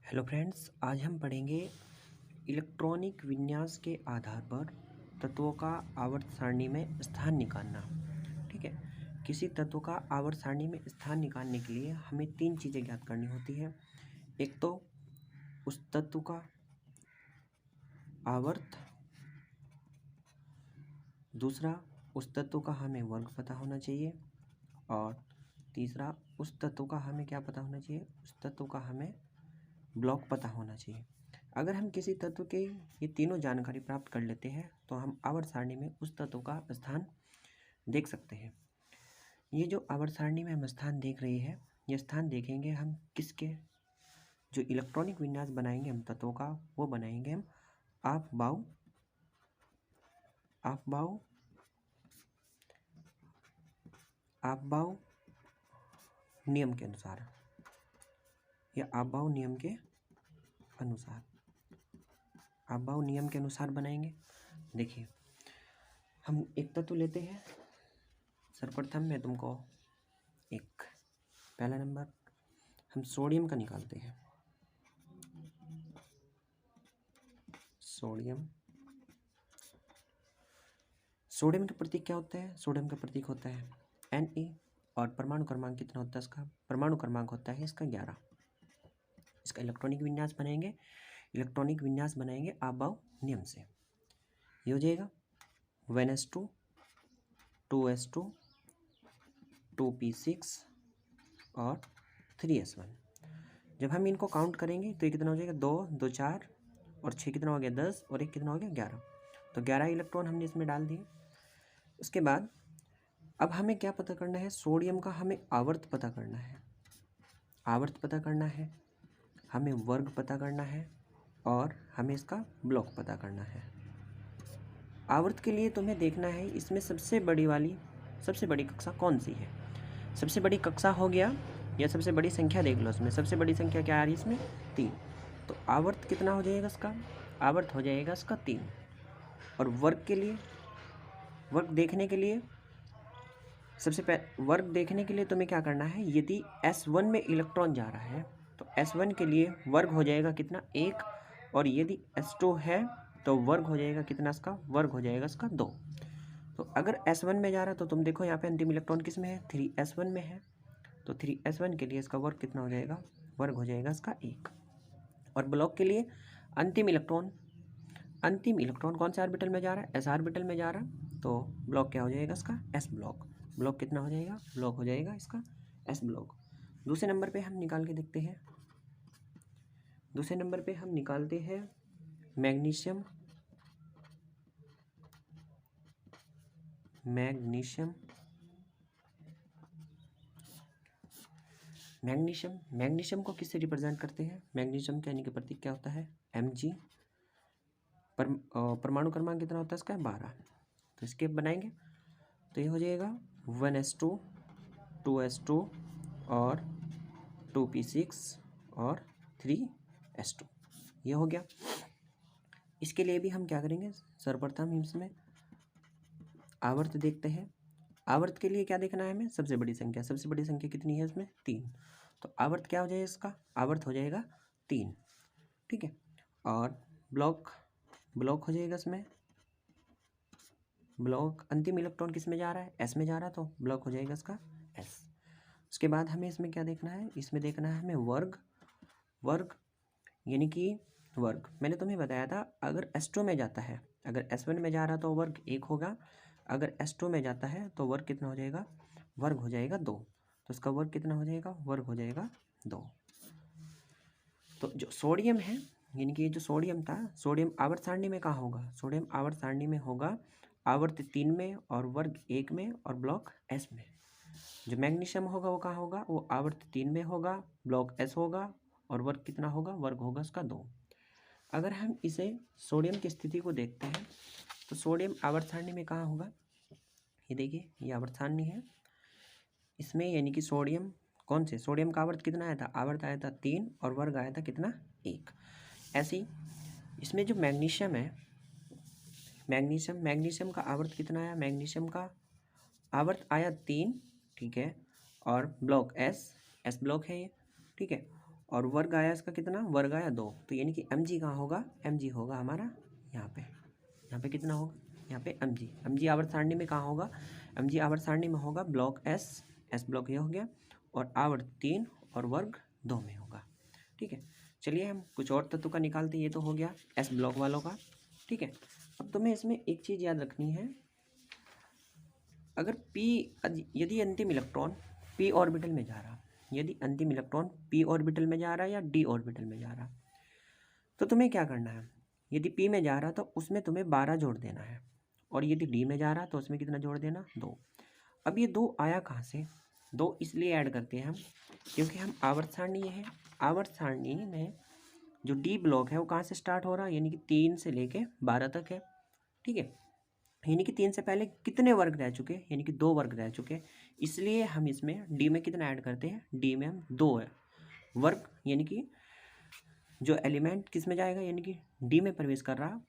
Hello friends, आज हम पढ़ेंगे इलेक्ट्रॉनिक विन्यास के आधार पर तत्वों का आवर्त सारणी में स्थान निकालना। ठीक है, किसी तत्व का आवर्त सारणी में स्थान निकालने के लिए हमें तीन चीज़ें ज्ञात करनी होती है। एक तो उस तत्व का आवर्त, दूसरा उस तत्व का हमें वर्ग पता होना चाहिए, और तीसरा उस तत्व का हमें क्या पता होना चाहिए, उस तत्व का हमें ब्लॉक पता होना चाहिए। अगर हम किसी तत्व के ये तीनों जानकारी प्राप्त कर लेते हैं तो हम आवर्त सारणी में उस तत्व का स्थान देख सकते हैं। ये जो आवर्त सारणी में हम स्थान देख रहे हैं, ये स्थान देखेंगे हम किसके, जो इलेक्ट्रॉनिक विन्यास बनाएंगे हम तत्वों का, वो बनाएंगे हम आप बाउ नियम के अनुसार, या आप बाउ नियम के अनुसार, आप बाउ नियम के अनुसार बनाएंगे। देखिए, हम एक तत्व लेते हैं। सर्वप्रथम मैं तुमको एक पहला नंबर हम सोडियम का निकालते हैं। सोडियम का प्रतीक क्या होता है? सोडियम का प्रतीक होता है Na, और परमाणु क्रमांक कितना होता है इसका? परमाणु क्रमांक होता है इसका 11। इसका इलेक्ट्रॉनिक विन्यास बनाएंगे आप बाउ नियम से। ये हो जाएगा 1s2 2s2 2p6 और 3s1। जब हम इनको काउंट करेंगे तो ये कितना हो जाएगा? 2 2 4 और 6 कितना हो गया? 10 और 1 कितना हो गया? 11। तो 11 इलेक्ट्रॉन हमने इसमें डाल दिए। उसके बाद अब हमें क्या पता करना है? सोडियम का हमें आवर्त पता करना है। आवर्त पता करना है, हमें वर्ग पता करना है, और हमें इसका ब्लॉक पता करना है। आवर्त के लिए तुम्हें देखना है इसमें सबसे बड़ी कक्षा कौन सी है। सबसे बड़ी कक्षा हो गया, या सबसे बड़ी संख्या देख लो। इसमें सबसे बड़ी संख्या क्या आ रही है? इसमें 3। तो आवर्त कितना हो जाएगा इसका? आवर्त हो जाएगा इसका 3। और वर्ग के लिए, वर्ग देखने के लिए तुम्हें क्या करना है? यदि S1 में इलेक्ट्रॉन जा रहा है तो S1 के लिए वर्ग हो जाएगा कितना? 1। और यदि S2 है तो वर्ग हो जाएगा कितना इसका? वर्ग हो जाएगा इसका 2। तो अगर S1 में जा रहा है तो तुम देखो यहाँ पे अंतिम इलेक्ट्रॉन किस में है? 3s1 में है। तो 3s1 के लिए इसका वर्ग कितना हो जाएगा? वर्ग हो जाएगा इसका 1। और ब्लॉक के लिए अंतिम इलेक्ट्रॉन कौन से ऑर्बिटल में जा रहा है? s ऑर्बिटल में जा रहा है। तो ब्लॉक क्या हो जाएगा इसका? s block. ब्लॉक कितना हो जाएगा? ब्लॉक हो जाएगा इसका s ब्लॉक। दूसरे नंबर पे हम निकाल के देखते हैं। दूसरे नंबर पे हम निकालते हैं मैग्नीशियम। मैग्नीशियम को किससे रिप्रेजेंट करते हैं? मैग्नीशियम का यानी कि प्रतीक क्या होता है? Mg। परमाणु क्रमांक कितना होता है इसका? 12। तो इसके बनाएंगे तो ये हो जाएगा 1s2 2s2 और 2p6 और 3s2। ये हो गया। इसके लिए भी हम क्या करेंगे? सर्वप्रथम इसमें आवर्त देखते हैं। आवर्त के लिए क्या देखना है हमें? सबसे बड़ी संख्या कितनी है इसमें? 3। तो आवर्त क्या हो जाएगा इसका? आवर्त हो जाएगा 3। ठीक है। और ब्लॉक हो जाएगा इसमें। ब्लॉक अंतिम इलेक्ट्रॉन किस में जा रहा है? S में जा रहा है, तो ब्लॉक हो जाएगा इसका S। उसके बाद हमें इसमें क्या देखना है? इसमें देखना है हमें वर्ग यानी कि वर्ग। मैंने तुम्हें बताया था अगर S2 में जाता है, अगर S1 में जा रहा तो वर्ग 1 होगा। अगर S2 में जाता है तो वर्ग कितना हो जाएगा? वर्ग हो जाएगा 2। तो इसका वर्ग कितना हो जाएगा? वर्ग हो जाएगा 2। तो जो सोडियम है, यानी कि जो सोडियम था, सोडियम आवर्त सारणी में कहाँ होगा? सोडियम आवर्त सारणी में होगा आवर्त 3 में और वर्ग 1 में और ब्लॉक S में। जो मैग्नीशियम होगा वो कहाँ होगा? वो आवर्त 3 में होगा, ब्लॉक S होगा, और वर्ग कितना होगा? वर्ग होगा इसका 2। अगर हम इसे सोडियम की स्थिति को देखते हैं तो सोडियम आवर्त सारणी में कहाँ होगा? ये देखिए, ये आवर्त सारणी है। इसमें यानी कि सोडियम कौन से? सोडियम का आवर्त कितना आया था? आवर्त आया था 3 और वर्ग आया था कितना? 1। ऐसे ही इसमें जो मैग्नीशियम है, मैग्नीशियम का आवर्त कितना आया? मैग्नीशियम का आवर्त आया 3। ठीक है। और ब्लॉक S ब्लॉक है ये। ठीक है। और वर्ग आया इसका कितना, वर्ग आया 2, तो यानी कि mg कहाँ होगा, mg होगा हमारा यहाँ पे कितना होगा, यहाँ पे mg आवर्त सारणी में कहाँ होगा, mg आवर्त सारणी में होगा ब्लॉक s ब्लॉक ये हो गया, और आवर्त 3 और वर्ग 2 में होगा। ठीक है, चलिए हम कुछ और तत्व का निकालते हैं। ये तो हो गया s ब्लॉक वालों का। ठीक है, अब तुम्हें इसमें एक चीज़ याद रखनी है, अगर p यदि अंतिम इलेक्ट्रॉन p ऑर्बिटल में जा रहा, यदि अंतिम इलेक्ट्रॉन p ऑर्बिटल में जा रहा है या d ऑर्बिटल में जा रहा, तो तुम्हें क्या करना है, यदि p में जा रहा तो उसमें तुम्हें 12 जोड़ देना है, और यदि d में जा रहा तो उसमें कितना जोड़ देना, 2। अब ये 2 आया कहाँ से, 2 इसलिए ऐड करते हैं हम क्योंकि हम आवर्त सारणी है, आवर्त सारणी में जो डी ब्लॉक है वो कहाँ से स्टार्ट हो रहा है, यानी कि 3 से लेके 12 तक है। ठीक है, यानी कि 3 से पहले कितने वर्ग रह चुके, यानी कि 2 वर्ग रह चुके, इसलिए हम इसमें डी में कितना ऐड करते हैं, डी में हम 2 है वर्ग, यानी कि जो एलिमेंट किस में जाएगा, यानी कि डी में प्रवेश कर रहा,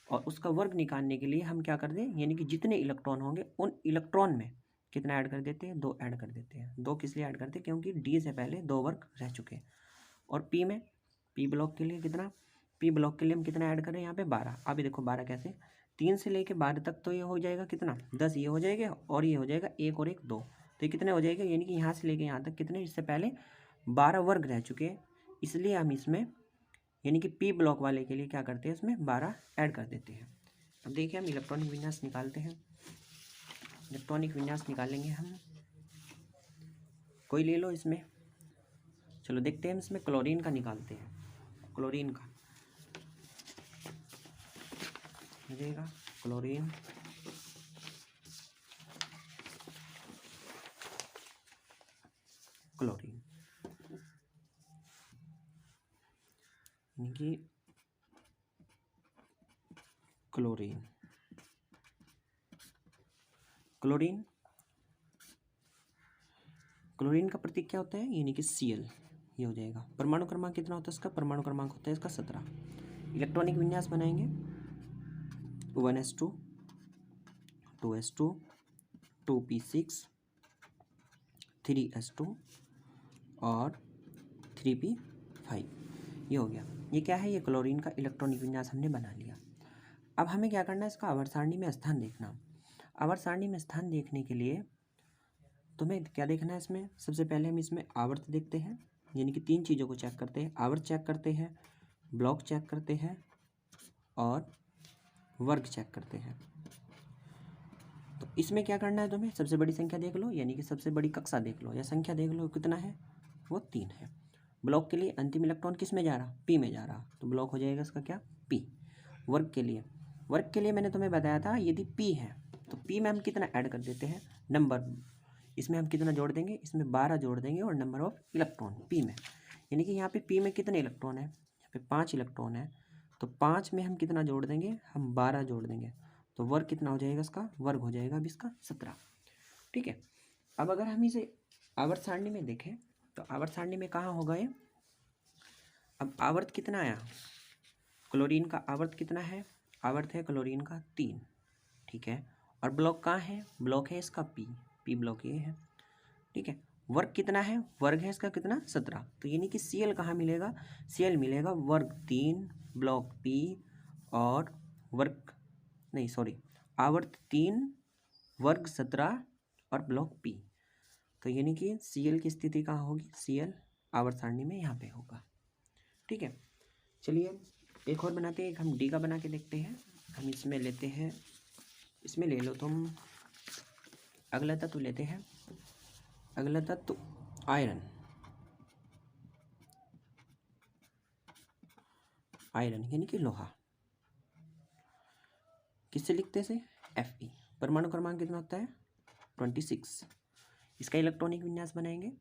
और उसका वर्ग निकालने के लिए हम क्या कर दें, यानी कि जितने इलेक्ट्रॉन होंगे उन इलेक्ट्रॉन में कितना ऐड कर देते हैं, 2 ऐड कर देते हैं। 2 किस लिए ऐड करते हैं, क्योंकि डी से पहले 2 वर्ग रह चुके हैं। और पी में, पी ब्लॉक के लिए कितना, पी ब्लॉक के लिए हम कितना ऐड करें, यहाँ पे 12। अभी देखो 12 कैसे, 3 से लेके 12 तक तो ये हो जाएगा कितना, 10 ये हो जाएगा, और ये हो जाएगा 1 और 1 2, तो ये कितने हो जाएगा, यानी कि यहाँ से लेके यहाँ तक कितने, इससे पहले 12 वर्ग रह चुके हैं, इसलिए हम इसमें यानी कि पी ब्लॉक वाले के लिए क्या करते हैं, इसमें 12 ऐड कर देते हैं। अब देखिए हम इलेक्ट्रॉनिक विन्यास निकालते हैं, इलेक्ट्रॉनिक विन्यास निकालेंगे हम, कोई ले लो इसमें, चलो देखते हैं हम इसमें क्लोरीन का निकालते हैं, क्लोरीन का हो जाएगा, क्लोरीन क्लोरीन यानी कि क्लोरीन, क्लोरीन, क्लोरीन का प्रतीक क्या होता है, यानी कि Cl, ये हो जाएगा। परमाणु क्रमांक कितना होता है इसका, परमाणु क्रमांक होता है इसका 17। इलेक्ट्रॉनिक विन्यास बनाएंगे 1s2 2s2 2p6 3s2 और 3p5, ये हो गया। ये क्या है, ये क्लोरीन का इलेक्ट्रॉनिक विन्यास हमने बना लिया। अब हमें क्या करना है, इसका आवर्त सारणी में स्थान देखना। आवर्त सारणी में स्थान देखने के लिए तुम्हें क्या देखना है, इसमें सबसे पहले हम इसमें आवर्त देखते हैं, यानी कि 3 चीज़ों को चेक करते हैं, आवर्त चेक करते हैं, ब्लॉक चेक करते हैं और वर्ग चेक करते हैं। तो इसमें क्या करना है तुम्हें, सबसे बड़ी संख्या देख लो, यानी कि सबसे बड़ी कक्षा देख लो या संख्या देख लो, कितना है, वो 3 है। ब्लॉक के लिए अंतिम इलेक्ट्रॉन किस में जा रहा, पी में जा रहा, तो ब्लॉक हो जाएगा इसका क्या, पी। वर्ग के लिए, वर्ग के लिए मैंने तुम्हें बताया था यदि पी है तो पी में हम कितना ऐड कर देते हैं, नंबर, इसमें हम कितना जोड़ देंगे, इसमें 12 जोड़ देंगे, और नंबर ऑफ इलेक्ट्रॉन पी में, यानी कि यहाँ पे पी में कितने इलेक्ट्रॉन है, यहाँ पे 5 इलेक्ट्रॉन है, तो 5 में हम कितना जोड़ देंगे, हम 12 जोड़ देंगे, तो वर्ग कितना हो जाएगा इसका, वर्ग हो जाएगा अब इसका 17। ठीक है, अब अगर हम इसे आवर्त सारणी में देखें तो आवर्त सारणी में कहाँ होगा ये, अब आवर्त कितना आया, क्लोरीन का आवर्त कितना है, आवर्त है क्लोरीन का 3। ठीक है, और ब्लॉक कहाँ है, ब्लॉक है इसका पी, पी ब्लॉक ये है। ठीक है, वर्ग कितना है, वर्ग है इसका कितना, 17, तो यानी कि Cl कहाँ मिलेगा, Cl मिलेगा वर्ग 3 ब्लॉक पी और वर्ग नहीं सॉरी आवर्त 3 वर्ग 17 और ब्लॉक पी, तो यानी कि Cl की स्थिति कहाँ होगी, Cl आवर्त सारणी में यहाँ पे होगा। ठीक है, चलिए एक और बनाते हैं, एक हम डी का बना के देखते हैं। हम इसमें लेते हैं, इसमें ले लो तुम अगला तत्व लेते हैं, अगला तत्व आयरन, आयरन यानी कि लोहा, किससे लिखते से, Fe। परमाणु क्रमांक कितना होता है, 26। इसका इलेक्ट्रॉनिक विन्यास बनाएंगे,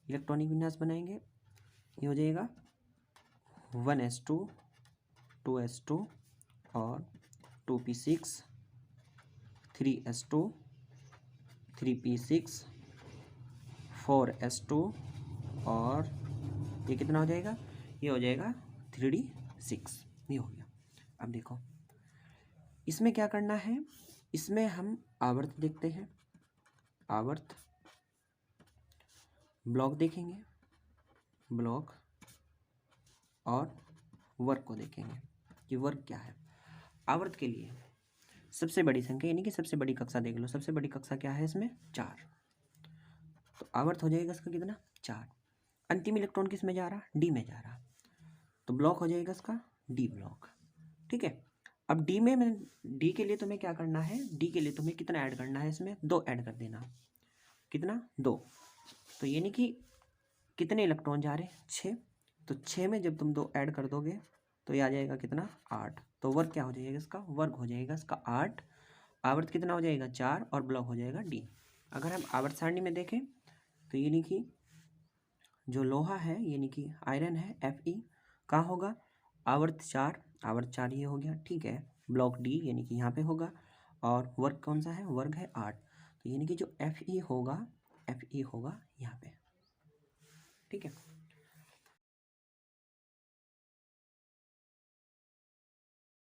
इलेक्ट्रॉनिक विन्यास बनाएंगे, ये हो जाएगा 1s2 2s2 और 2p6 3s2 3p6 4s2 और ये कितना हो जाएगा, ये हो जाएगा 3d6, ये हो गया। अब देखो इसमें क्या करना है, इसमें हम आवर्त देखते हैं, आवर्त, ब्लॉक देखेंगे, ब्लॉक और वर्ग को देखेंगे कि वर्ग क्या है। आवर्त के लिए सबसे बड़ी संख्या यानी कि सबसे बड़ी कक्षा देख लो। सबसे बड़ी कक्षा क्या है इसमें? 4। तो आवर्त हो जाएगा इसका कितना? 4। अंतिम इलेक्ट्रॉन किस में जा रहा? डी में जा रहा। तो ब्लॉक हो जाएगा इसका डी ब्लॉक। ठीक है। अब डी में मैं डी के लिए तुम्हें क्या करना है? डी के लिए तुम्हें कितना ऐड करना है इसमें? 2 ऐड कर देना। कितना? 2। तो यानी कि कितने इलेक्ट्रॉन जा रहे? 6। तो 6 में जब तुम 2 ऐड कर दोगे तो ये आ जाएगा कितना? 8। तो वर्ग क्या हो जाएगा इसका? वर्ग हो जाएगा इसका 8। आवर्त कितना हो जाएगा? 4 और ब्लॉक हो जाएगा डी। अगर हम आवर्त सारणी में देखें तो यानी कि जो लोहा है यानी कि आयरन है Fe कहाँ होगा? आवर्त 4, आवर्त 4 ये हो गया। ठीक है। ब्लॉक डी यानी कि यहाँ पे होगा। और वर्ग कौन सा है? वर्ग है 8। तो यानी कि जो Fe होगा यहाँ पे। ठीक है।